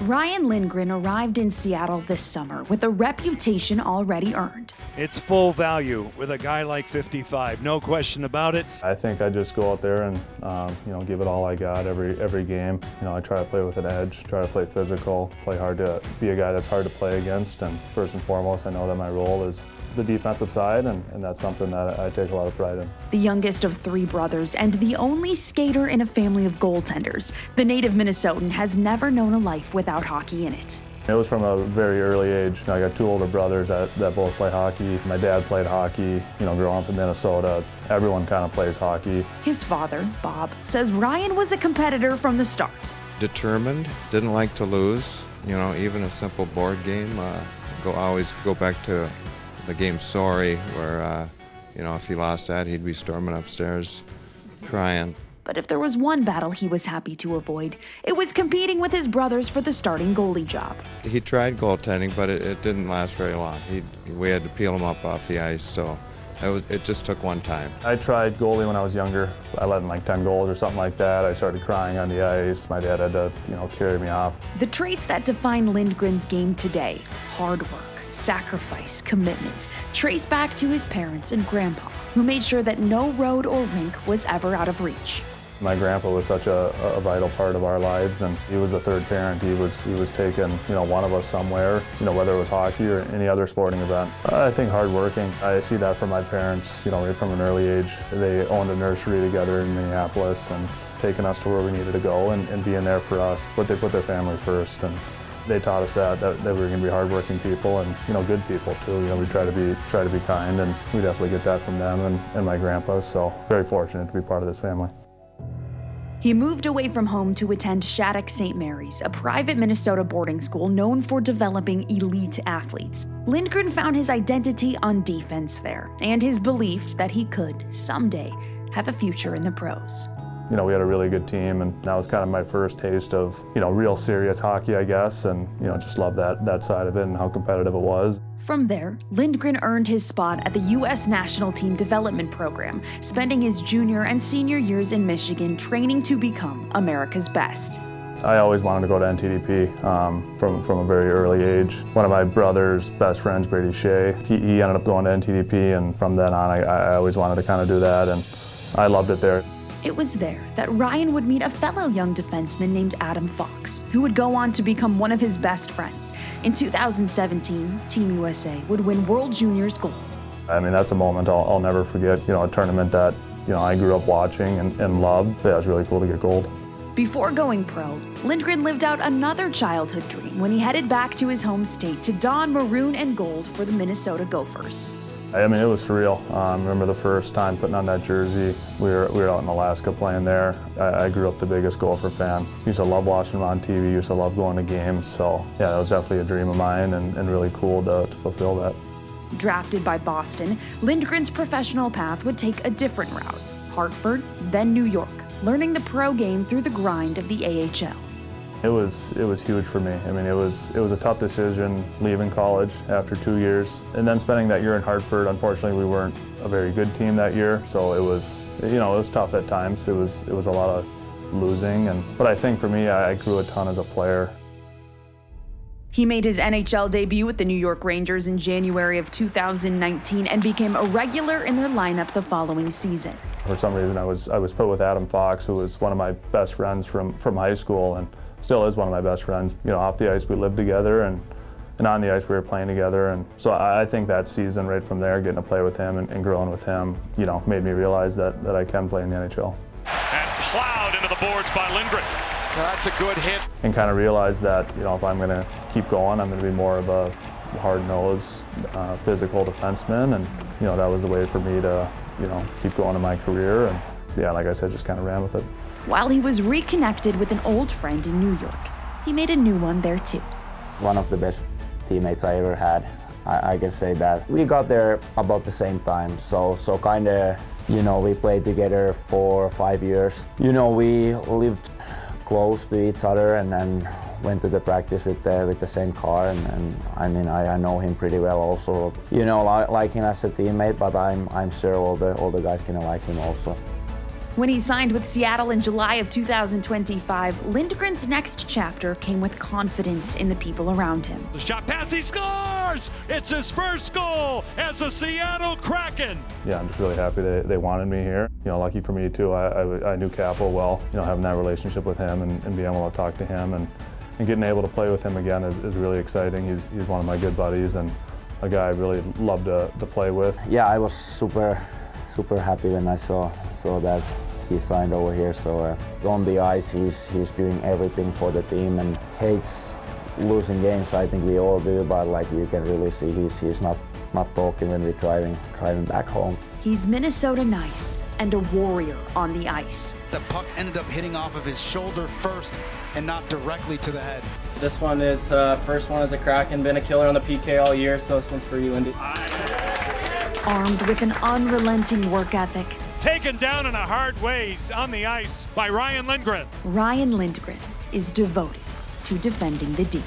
Ryan Lindgren arrived in Seattle this summer with a reputation already earned. It's full value with a guy like 55, no question about it. I think I just go out there and give it all I got every game. I try to play with an edge, try to play physical, play hard to be a guy that's hard to play against. And first and foremost, I know that my role is the defensive side, and that's something that I take a lot of pride in. The youngest of three brothers and the only skater in a family of goaltenders, the native Minnesotan has never known a life without hockey in it. It was from a very early age. I got two older brothers that both play hockey. My dad played hockey. Growing up in Minnesota, everyone kind of plays hockey. His father, Bob, says Ryan was a competitor from the start. Determined, didn't like to lose. Even a simple board game, always go back to the game Sorry, where, if he lost that, he'd be storming upstairs crying. But if there was one battle he was happy to avoid, it was competing with his brothers for the starting goalie job. He tried goaltending, but it didn't last very long. We had to peel him up off the ice, so it just took one time. I tried goalie when I was younger. I let in like 10 goals or something like that. I started crying on the ice. My dad had to, carry me off. The traits that define Lindgren's game today, hard work, sacrifice, commitment, trace back to his parents and grandpa, who made sure that no road or rink was ever out of reach. My grandpa was such a vital part of our lives, and he was the third parent. He was taking, one of us somewhere, whether it was hockey or any other sporting event. I think hardworking. I see that from my parents, right from an early age. They owned a nursery together in Minneapolis and taking us to where we needed to go and being there for us. But they put their family first, and they taught us that we were going to be hardworking people and good people too. We try to be kind, and we definitely get that from them and my grandpa. So very fortunate to be part of this family. He moved away from home to attend Shattuck St. Mary's, a private Minnesota boarding school known for developing elite athletes. Lindgren found his identity on defense there, and his belief that he could, someday, have a future in the pros. We had a really good team, and that was kind of my first taste of, real serious hockey, I guess, and, just loved that side of it and how competitive it was. From there, Lindgren earned his spot at the U.S. National Team Development Program, spending his junior and senior years in Michigan training to become America's best. I always wanted to go to NTDP from a very early age. One of my brother's best friends, Brady Shea, he ended up going to NTDP, and from then on, I always wanted to kind of do that, and I loved it there. It was there that Ryan would meet a fellow young defenseman named Adam Fox, who would go on to become one of his best friends. In 2017, Team USA would win World Juniors gold. That's a moment I'll never forget. A tournament that I grew up watching and loved. Yeah, it was really cool to get gold. Before going pro, Lindgren lived out another childhood dream when he headed back to his home state to don maroon and gold for the Minnesota Gophers. It was surreal. I remember the first time putting on that jersey. We were out in Alaska playing there. I grew up the biggest Gopher fan. Used to love watching them on TV, used to love going to games. So yeah, that was definitely a dream of mine and really cool to fulfill that. Drafted by Boston, Lindgren's professional path would take a different route. Hartford, then New York, learning the pro game through the grind of the AHL. It was huge for me. It was a tough decision leaving college after 2 years, and then spending that year in Hartford. Unfortunately, we weren't a very good team that year, so it was tough at times. It was a lot of losing, but I think for me, I grew a ton as a player. He made his NHL debut with the New York Rangers in January of 2019 and became a regular in their lineup the following season. For some reason, I was put with Adam Fox, who was one of my best friends from high school, and still is one of my best friends. Off the ice we lived together, and on the ice we were playing together. And so I think that season right from there, getting to play with him and growing with him, made me realize that I can play in the NHL. And plowed into the boards by Lindgren. That's a good hit. And kind of realize that, if I'm going to keep going, I'm going to be more of a hard-nosed, physical defenseman. And, that was the way for me to, keep going in my career. And yeah, like I said, just kind of ran with it. While he was reconnected with an old friend in New York, he made a new one there too. One of the best teammates I ever had, I can say that. We got there about the same time, so kind of, we played together for 5 years. We lived close to each other and then went to the practice with the same car, and I know him pretty well also. Like him as a teammate, but I'm sure all the guys can like him also. When he signed with Seattle in July of 2025, Lindgren's next chapter came with confidence in the people around him. The shot pass, he scores! It's his first goal as a Seattle Kraken. Yeah, I'm just really happy they wanted me here. Lucky for me too, I knew Capo well. Having that relationship with him and being able to talk to him and getting able to play with him again is really exciting. He's one of my good buddies and a guy I really love to play with. Yeah, I was super happy when I saw that he signed over here. So on the ice, he's doing everything for the team and hates losing games. I think we all do, but you can really see he's not talking when we're driving back home. He's Minnesota nice and a warrior on the ice. The puck ended up hitting off of his shoulder first and not directly to the head. This one is first one as a Kraken. Been a killer on the PK all year, so this one's for you, Lindy. Armed with an unrelenting work ethic, Taken down in a hard ways on the ice by Ryan Lindgren. Ryan Lindgren is devoted to defending the D.